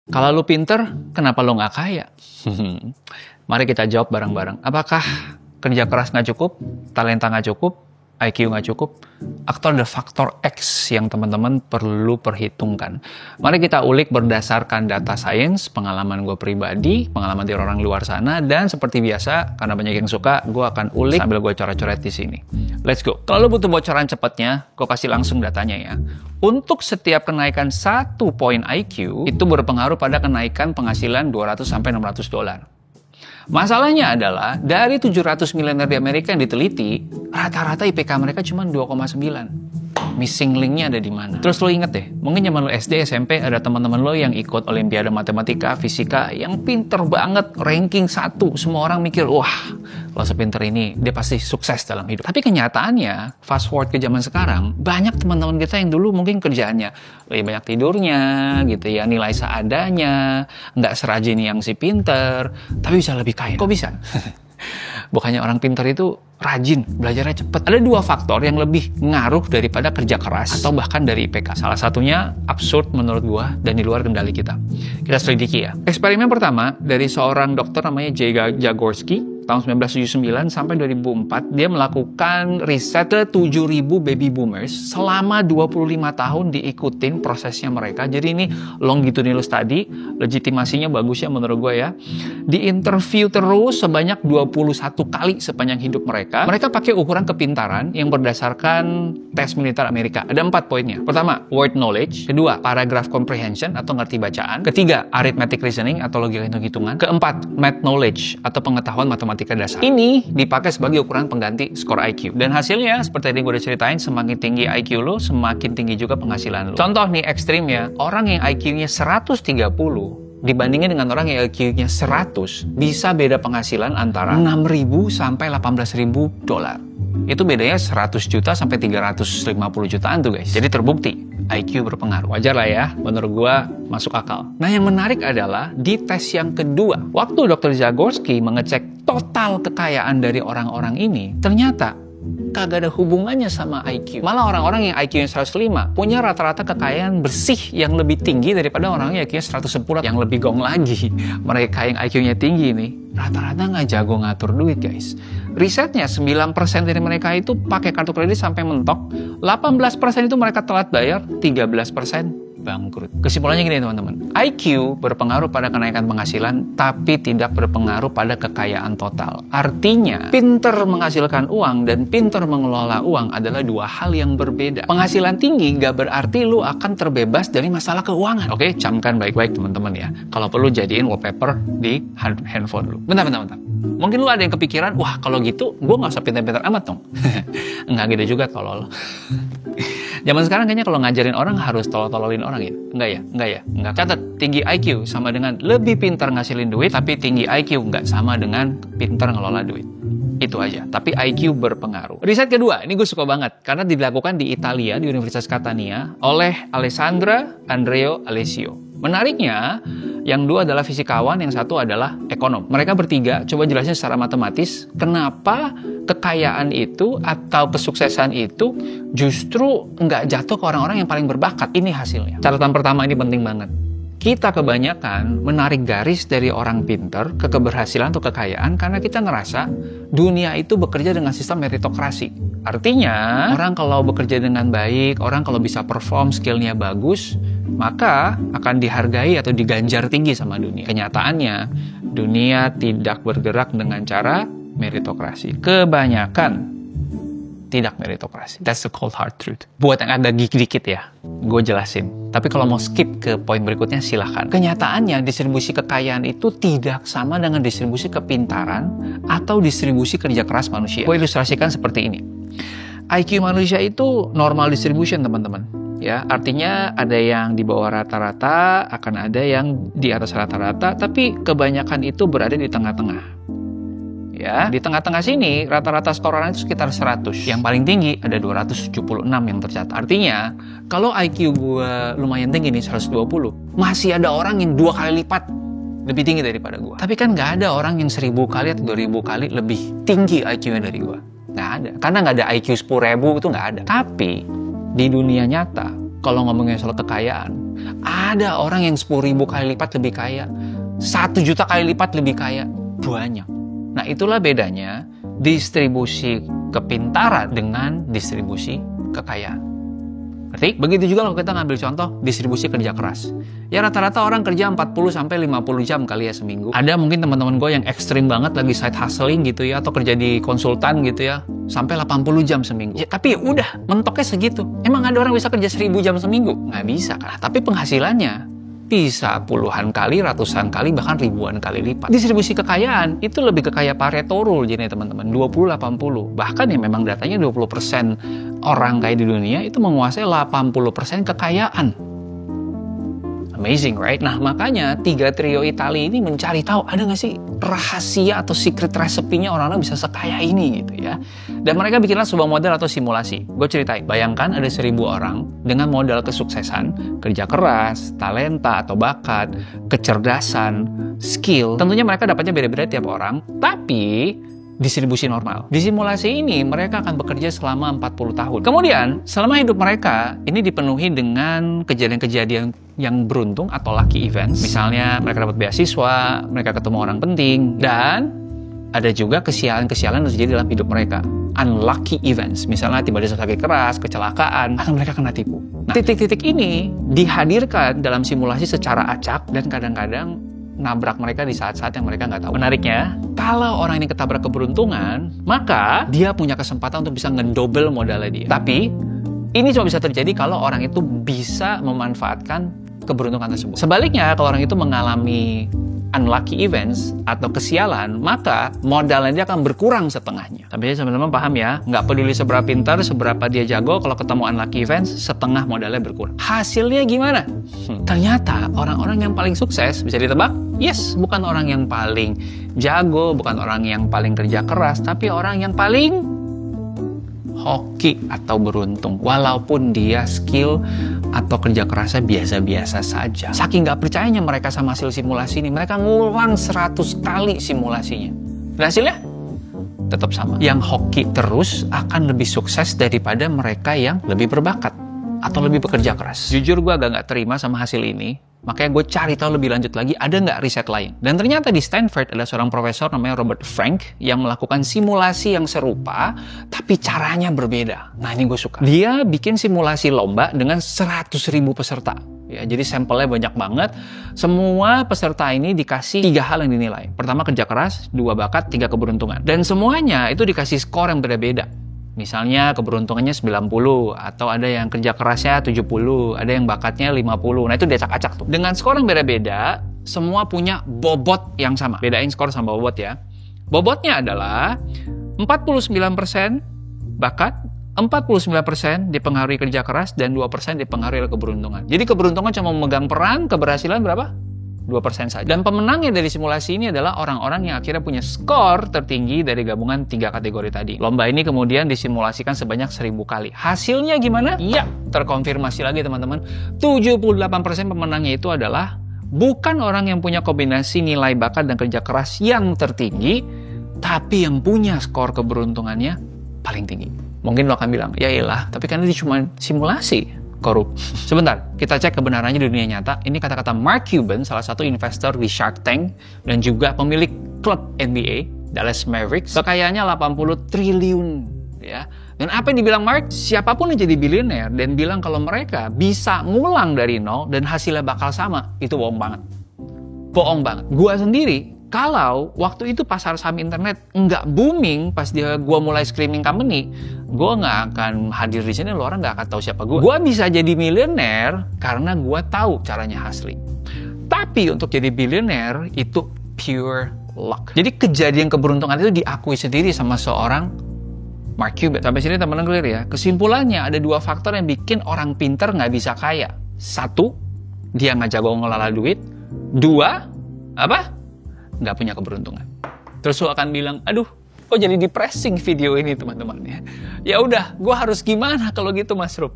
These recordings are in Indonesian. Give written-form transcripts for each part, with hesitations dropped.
Kalau lu pinter, kenapa lu nggak kaya? Mari kita jawab bareng-bareng. Apakah kerja keras nggak cukup? Talenta nggak cukup? IQ nggak cukup? Atau ada faktor X yang teman-teman perlu perhitungkan? Mari kita ulik berdasarkan data sains, pengalaman gue pribadi, pengalaman dari orang luar sana, dan seperti biasa, karena banyak yang suka, gue akan ulik sambil gue coret-coret di sini. Let's go. Kalau lo butuh bocoran cepatnya, gue kasih langsung datanya ya. Untuk setiap kenaikan 1 poin IQ, itu berpengaruh pada kenaikan penghasilan $200-600. Masalahnya adalah, dari 700 miliuner di Amerika yang diteliti, rata-rata IPK mereka cuma 2,9. Missing linknya ada di mana? Terus lo inget deh, mungkin zaman lo SD, SMP, ada teman-teman lo yang ikut Olimpiade Matematika, Fisika, yang pinter banget, ranking 1. Semua orang mikir, wah, kalau sepinter ini, dia pasti sukses dalam hidup. Tapi kenyataannya, fast forward ke zaman sekarang, banyak teman-teman kita yang dulu mungkin kerjaannya lebih banyak tidurnya, gitu ya, nilai seadanya, nggak serajin yang si pinter, tapi bisa lebih kaya. Kok bisa? Bukannya orang pintar itu rajin, belajarnya cepat. Ada 2 faktor yang lebih ngaruh daripada kerja keras atau bahkan dari IPK. Salah satunya absurd menurut gua dan di luar kendali kita. Kita selidiki ya. Eksperimen pertama dari seorang dokter namanya Jagorsky tahun 1979 sampai 2004, dia melakukan riset ke 7.000 baby boomers selama 25 tahun diikutin prosesnya mereka. Jadi ini longitudinal study, legitimasinya bagus ya menurut gue ya. Di-interview terus sebanyak 21 kali sepanjang hidup mereka. Mereka pakai ukuran kepintaran yang berdasarkan tes militer Amerika. Ada 4 poinnya. Pertama, word knowledge. Kedua, paragraph comprehension atau ngerti bacaan. Ketiga, arithmetic reasoning atau logika hitung-hitungan. Keempat, math knowledge atau pengetahuan matematika dasar. Ini dipakai sebagai ukuran pengganti skor IQ. Dan hasilnya, seperti yang gue udah ceritain, semakin tinggi IQ lo, semakin tinggi juga penghasilan lo. Contoh nih ekstrimnya, orang yang IQ-nya 130 dibandingin dengan orang yang IQ-nya 100, bisa beda penghasilan antara $6.000 sampai $18.000. Itu bedanya 100 juta sampai 350 jutaan tuh guys. Jadi terbukti IQ berpengaruh. Wajar lah ya, menurut gua masuk akal. Nah yang menarik adalah di tes yang kedua, waktu Dr. Jagorsky mengecek total kekayaan dari orang-orang ini, ternyata kagak ada hubungannya sama IQ. Malah orang-orang yang IQ-nya 105 punya rata-rata kekayaan bersih yang lebih tinggi daripada orang yang IQ-nya 110. Yang lebih gong lagi, mereka yang IQ-nya tinggi nih, rata-rata nggak jago ngatur duit guys. Risetnya 9% dari mereka itu pakai kartu kredit sampai mentok, 18% itu mereka telat bayar, 13% bangkrut. Kesimpulannya gini teman-teman, IQ berpengaruh pada kenaikan penghasilan, tapi tidak berpengaruh pada kekayaan total. Artinya, pinter menghasilkan uang dan pinter mengelola uang adalah 2 hal yang berbeda. Penghasilan tinggi gak berarti lu akan terbebas dari masalah keuangan. Oke, camkan baik-baik teman-teman ya. Kalau perlu jadiin wallpaper di handphone lu. Bentar. Mungkin lu ada yang kepikiran, wah kalau gitu gue gak usah pintar-pintar amat dong. Enggak gitu juga tolol. Zaman sekarang kayaknya kalau ngajarin orang harus tolol-tololin orang ya? Enggak ya? Enggak. Catat, tinggi IQ sama dengan lebih pintar ngasilin duit, tapi tinggi IQ nggak sama dengan pintar ngelola duit. Itu aja, tapi IQ berpengaruh. Riset kedua, ini gue suka banget, karena dilakukan di Italia, di Universitas Catania, oleh Alessandra Andrea Alessio. Menariknya, yang 2 adalah fisikawan, yang 1 adalah ekonom. Mereka bertiga coba jelasin secara matematis kenapa kekayaan itu atau kesuksesan itu justru nggak jatuh ke orang-orang yang paling berbakat. Ini hasilnya. Catatan pertama ini penting banget. Kita kebanyakan menarik garis dari orang pinter ke keberhasilan atau kekayaan karena kita ngerasa dunia itu bekerja dengan sistem meritokrasi. Artinya, orang kalau bekerja dengan baik, orang kalau bisa perform, skillnya bagus, maka akan dihargai atau diganjar tinggi sama dunia. Kenyataannya, dunia tidak bergerak dengan cara meritokrasi. Kebanyakan tidak meritokrasi. That's the cold hard truth. Buat yang agak geek dikit ya, gue jelasin. Tapi kalau mau skip ke poin berikutnya silahkan. Kenyataannya distribusi kekayaan itu tidak sama dengan distribusi kepintaran atau distribusi kerja keras manusia. Gue ilustrasikan seperti ini. IQ manusia itu normal distribution teman-teman. Ya, artinya ada yang di bawah rata-rata, akan ada yang di atas rata-rata, tapi kebanyakan itu berada di tengah-tengah. Ya, di tengah-tengah sini rata-rata skor orang itu sekitar 100. Yang paling tinggi ada 276 yang tercatat. Artinya, kalau IQ gue lumayan tinggi nih 120, masih ada orang yang 2 kali lipat lebih tinggi daripada gue. Tapi kan nggak ada orang yang 1000 kali atau 2000 kali lebih tinggi IQ-nya dari gue. Nggak ada. Karena nggak ada IQ 10.000 itu nggak ada. Tapi di dunia nyata, kalau ngomongin soal kekayaan, ada orang yang 10.000 kali lipat lebih kaya, 1 juta kali lipat lebih kaya, banyak. Nah, itulah bedanya distribusi kepintaran dengan distribusi kekayaan. Ngerti? Begitu juga kalau kita ngambil contoh distribusi kerja keras. Ya rata-rata orang kerja 40-50 jam kali ya seminggu. Ada mungkin teman-teman gue yang ekstrim banget lagi side hustling gitu ya, atau kerja di konsultan gitu ya, sampai 80 jam seminggu. Ya, tapi ya udah, mentoknya segitu. Emang ada orang bisa kerja 1000 jam seminggu? Nggak bisa kan? Tapi penghasilannya bisa puluhan kali, ratusan kali, bahkan ribuan kali lipat. Distribusi kekayaan itu lebih ke kayak Pareto Rule jadi teman-teman, 20-80. Bahkan ya memang datanya 20% orang kaya di dunia itu menguasai 80% kekayaan. Amazing, right? Nah, makanya 3 trio Italia ini mencari tahu ada nggak sih rahasia atau secret recipe-nya orang-orang bisa sekaya ini gitu ya. Dan mereka bikinlah sebuah model atau simulasi. Gue ceritain, bayangkan ada 1000 orang dengan modal kesuksesan, kerja keras, talenta atau bakat, kecerdasan, skill. Tentunya mereka dapatnya beda-beda tiap orang, tapi distribusi normal. Di simulasi ini, mereka akan bekerja selama 40 tahun. Kemudian, selama hidup mereka, ini dipenuhi dengan kejadian-kejadian yang beruntung atau lucky events. Misalnya, mereka dapat beasiswa, mereka ketemu orang penting, dan ada juga kesialan-kesialan yang terjadi dalam hidup mereka. Unlucky events, misalnya tiba-tiba sakit keras, kecelakaan, atau mereka kena tipu. Nah, titik-titik ini dihadirkan dalam simulasi secara acak dan kadang-kadang nabrak mereka di saat-saat yang mereka nggak tahu. Menariknya, kalau orang ini ketabrak keberuntungan, maka dia punya kesempatan untuk bisa ngedobel modalnya dia. Tapi, ini cuma bisa terjadi kalau orang itu bisa memanfaatkan keberuntungan tersebut. Sebaliknya, kalau orang itu mengalami unlucky events atau kesialan, maka modalnya dia akan berkurang setengahnya. Tapi teman-teman paham ya, nggak peduli seberapa pintar, seberapa dia jago, kalau ketemu unlucky events, setengah modalnya berkurang. Hasilnya gimana? Ternyata orang-orang yang paling sukses, bisa ditebak? Yes, bukan orang yang paling jago, bukan orang yang paling kerja keras, tapi orang yang paling hoki atau beruntung. Walaupun dia skill atau kerja kerasnya biasa-biasa saja. Saking nggak percayanya mereka sama hasil simulasi ini, mereka ngulang 100 kali simulasinya. Dan hasilnya tetap sama. Yang hoki terus akan lebih sukses daripada mereka yang lebih berbakat atau lebih bekerja keras. Jujur gue agak nggak terima sama hasil ini. Makanya gue cari tahu lebih lanjut lagi, ada nggak riset lain. Dan ternyata di Stanford ada seorang profesor namanya Robert Frank yang melakukan simulasi yang serupa, tapi caranya berbeda. Nah, ini gue suka. Dia bikin simulasi lomba dengan 100.000 peserta. Ya, jadi sampelnya banyak banget. Semua peserta ini dikasih 3 hal yang dinilai. Pertama, kerja keras, 2 bakat, 3 keberuntungan. Dan semuanya itu dikasih skor yang berbeda-beda. Misalnya keberuntungannya 90, atau ada yang kerja kerasnya 70, ada yang bakatnya 50. Nah, itu diacak-acak tuh. Dengan skor yang beda-beda, semua punya bobot yang sama. Bedain skor sama bobot ya. Bobotnya adalah 49% bakat, 49% dipengaruhi kerja keras, dan 2% dipengaruhi oleh keberuntungan. Jadi keberuntungan cuma memegang peran, keberhasilan berapa? 2% saja. Dan pemenangnya dari simulasi ini adalah orang-orang yang akhirnya punya skor tertinggi dari gabungan 3 kategori tadi. Lomba ini kemudian disimulasikan sebanyak 1000 kali. Hasilnya gimana? Iya, terkonfirmasi lagi teman-teman. 78% pemenangnya itu adalah bukan orang yang punya kombinasi nilai bakat dan kerja keras yang tertinggi, tapi yang punya skor keberuntungannya paling tinggi. Mungkin lo akan bilang, ya iyalah, tapi kan ini cuma simulasi. Korup. Sebentar, kita cek kebenarannya di dunia nyata. Ini kata-kata Mark Cuban, salah satu investor di Shark Tank dan juga pemilik klub NBA Dallas Mavericks. Kekayaannya 80 triliun, ya. Dan apa yang dibilang Mark? Siapapun yang jadi bilioner dan bilang kalau mereka bisa ngulang dari nol dan hasilnya bakal sama, itu bohong banget. Bohong banget. Gua sendiri, kalau waktu itu pasar saham internet nggak booming pas gua mulai screaming company, gua nggak akan hadir di sini, lo orang nggak akan tahu siapa gua. Gua bisa jadi miliuner karena gua tahu caranya hustling. Tapi untuk jadi biliuner itu pure luck. Jadi kejadian keberuntungan itu diakui sendiri sama seorang Mark Cuban. Sampai sini teman-teman clear ya. Kesimpulannya ada 2 faktor yang bikin orang pinter nggak bisa kaya. 1, dia nggak jago ngelola duit. 2, apa? Nggak punya keberuntungan. Terus lo akan bilang, aduh, kok jadi depressing video ini teman-teman ya. Ya udah, gue harus gimana kalau gitu Mas Rup?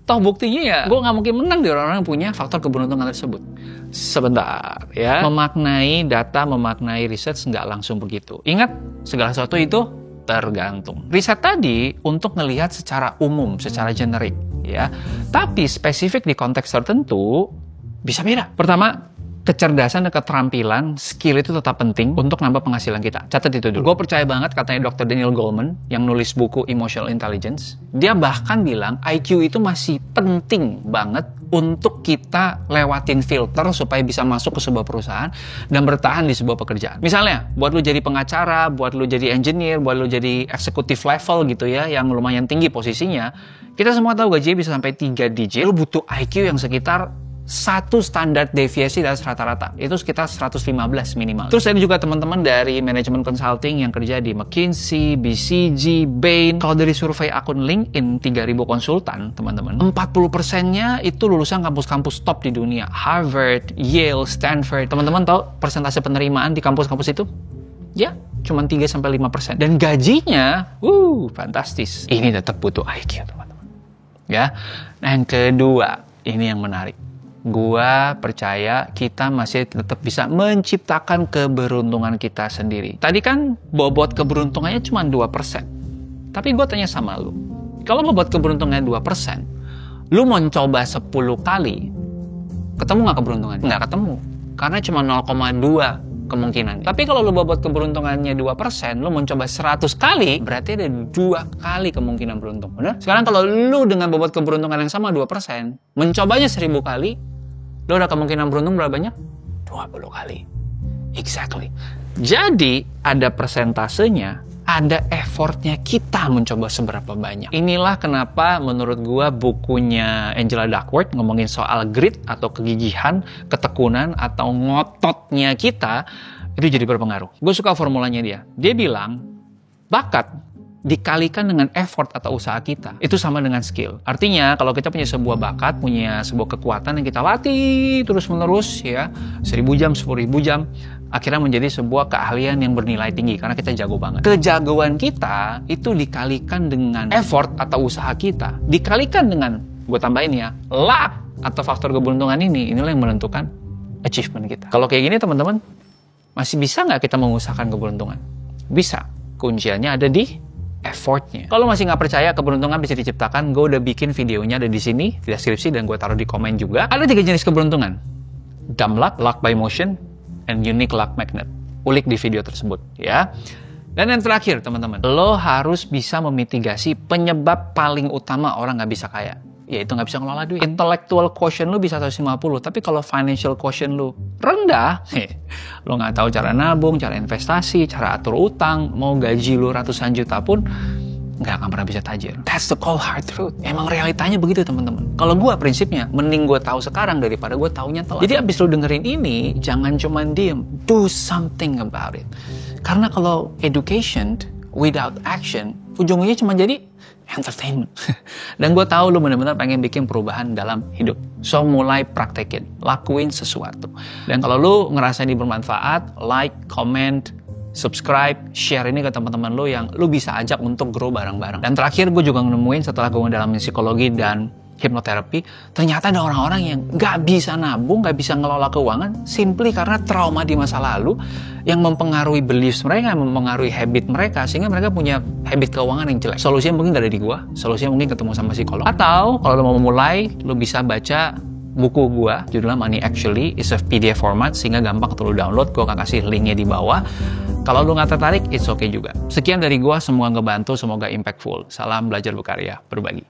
Toh buktinya ya, gue nggak mungkin menang di orang-orang yang punya faktor keberuntungan tersebut. Sebentar ya, memaknai data, memaknai riset nggak langsung begitu. Ingat, segala sesuatu itu tergantung. Riset tadi untuk ngelihat secara umum, secara generik. ya. Tapi spesifik di konteks tertentu bisa beda. Pertama, kecerdasan dan keterampilan, skill itu tetap penting untuk nambah penghasilan kita. Catat itu dulu. Gue percaya banget katanya Dr. Daniel Goleman yang nulis buku Emotional Intelligence. Dia bahkan bilang IQ itu masih penting banget untuk kita lewatin filter supaya bisa masuk ke sebuah perusahaan dan bertahan di sebuah pekerjaan. Misalnya, buat lu jadi pengacara, buat lu jadi engineer, buat lu jadi eksekutif level gitu ya, yang lumayan tinggi posisinya, kita semua tahu gajinya bisa sampai 3 digit. Lu butuh IQ yang sekitar 1 standar deviasi dari rata-rata. Itu sekitar 115 minimal. Terus ada juga teman-teman dari manajemen consulting yang kerja di McKinsey, BCG, Bain. Kalau dari survei akun LinkedIn 3.000 konsultan, teman-teman, 40%-nya itu lulusan kampus-kampus top di dunia. Harvard, Yale, Stanford. Teman-teman tahu persentase penerimaan di kampus-kampus itu? Ya, cuma 3-5%. Dan gajinya, fantastis. Ini tetap butuh IQ, teman-teman. Ya. Nah, yang kedua, ini yang menarik. Gua percaya kita masih tetap bisa menciptakan keberuntungan kita sendiri. Tadi kan bobot keberuntungannya cuma 2%. Tapi gue tanya sama lu, kalau bobot keberuntungannya 2%, lu mau coba 10 kali, ketemu nggak keberuntungannya? Nggak ketemu. Karena cuma 0,2 kemungkinan. Tapi kalau lu bobot keberuntungannya 2%, lu mau coba 100 kali, berarti ada 2 kali kemungkinan beruntung. Benar? Sekarang kalau lu dengan bobot keberuntungan yang sama 2%, mencobanya 1000 kali, lo ada kemungkinan beruntung berapa banyak? 20 kali. Exactly. Jadi, ada persentasenya, ada effortnya kita mencoba seberapa banyak. Inilah kenapa menurut gua bukunya Angela Duckworth ngomongin soal grit atau kegigihan, ketekunan, atau ngototnya kita, itu jadi berpengaruh. Gue suka formulanya dia. Dia bilang, bakat dikalikan dengan effort atau usaha kita, itu sama dengan skill. Artinya, kalau kita punya sebuah bakat, punya sebuah kekuatan yang kita latih terus-menerus, ya, 1000 jam, 10.000 jam, akhirnya menjadi sebuah keahlian yang bernilai tinggi, karena kita jago banget. Kejagoan kita itu dikalikan dengan effort atau usaha kita, dikalikan dengan, gue tambahin ya, luck atau faktor keberuntungan inilah yang menentukan achievement kita. Kalau kayak gini, teman-teman, masih bisa nggak kita mengusahakan keberuntungan? Bisa. Kunciannya ada di effortnya. Kalau masih nggak percaya keberuntungan bisa diciptakan, gue udah bikin videonya ada di sini, di deskripsi, dan gue taruh di komen juga. Ada 3 jenis keberuntungan. Dumb luck, luck by motion, and unique luck magnet. Ulik di video tersebut, ya. Dan yang terakhir, teman-teman, lo harus bisa memitigasi penyebab paling utama orang nggak bisa kaya, yaitu nggak bisa ngelola duit. Intellectual quotient lo bisa 150, tapi kalau financial quotient lo rendah, lo nggak tahu cara nabung, cara investasi, cara atur utang, mau gaji lo ratusan juta pun nggak akan pernah bisa tajir. That's the cold hard truth. Emang realitanya begitu, teman-teman. Kalau gue prinsipnya, mending gue tahu sekarang daripada gue taunya telat. Jadi abis lo dengerin ini, jangan cuma diem, do something about it. Karena kalau education without action, ujung-ujungnya cuma jadi entertainment. Dan gue tahu lu benar-benar pengen bikin perubahan dalam hidup. So mulai praktekin, lakuin sesuatu. Dan kalau lu ngerasa ini bermanfaat, like, comment, subscribe, share ini ke teman-teman lu yang lu bisa ajak untuk grow bareng-bareng. Dan terakhir gue juga nemuin setelah gue ngedalamin psikologi dan hipnoterapi, ternyata ada orang-orang yang gak bisa nabung, gak bisa ngelola keuangan, simply karena trauma di masa lalu yang mempengaruhi beliefs mereka, yang mempengaruhi habit mereka, sehingga mereka punya habit keuangan yang jelek. Solusinya mungkin gak ada di gua, solusinya mungkin ketemu sama psikolog. Atau kalau lo mau memulai, lo bisa baca buku gua, judulnya Money Actually, is a PDF format, sehingga gampang untuk lo download. Gua akan kasih linknya di bawah. Kalau lo nggak tertarik, it's okay juga. Sekian dari gua, semoga ngebantu, semoga impactful. Salam belajar berkarya, berbagi.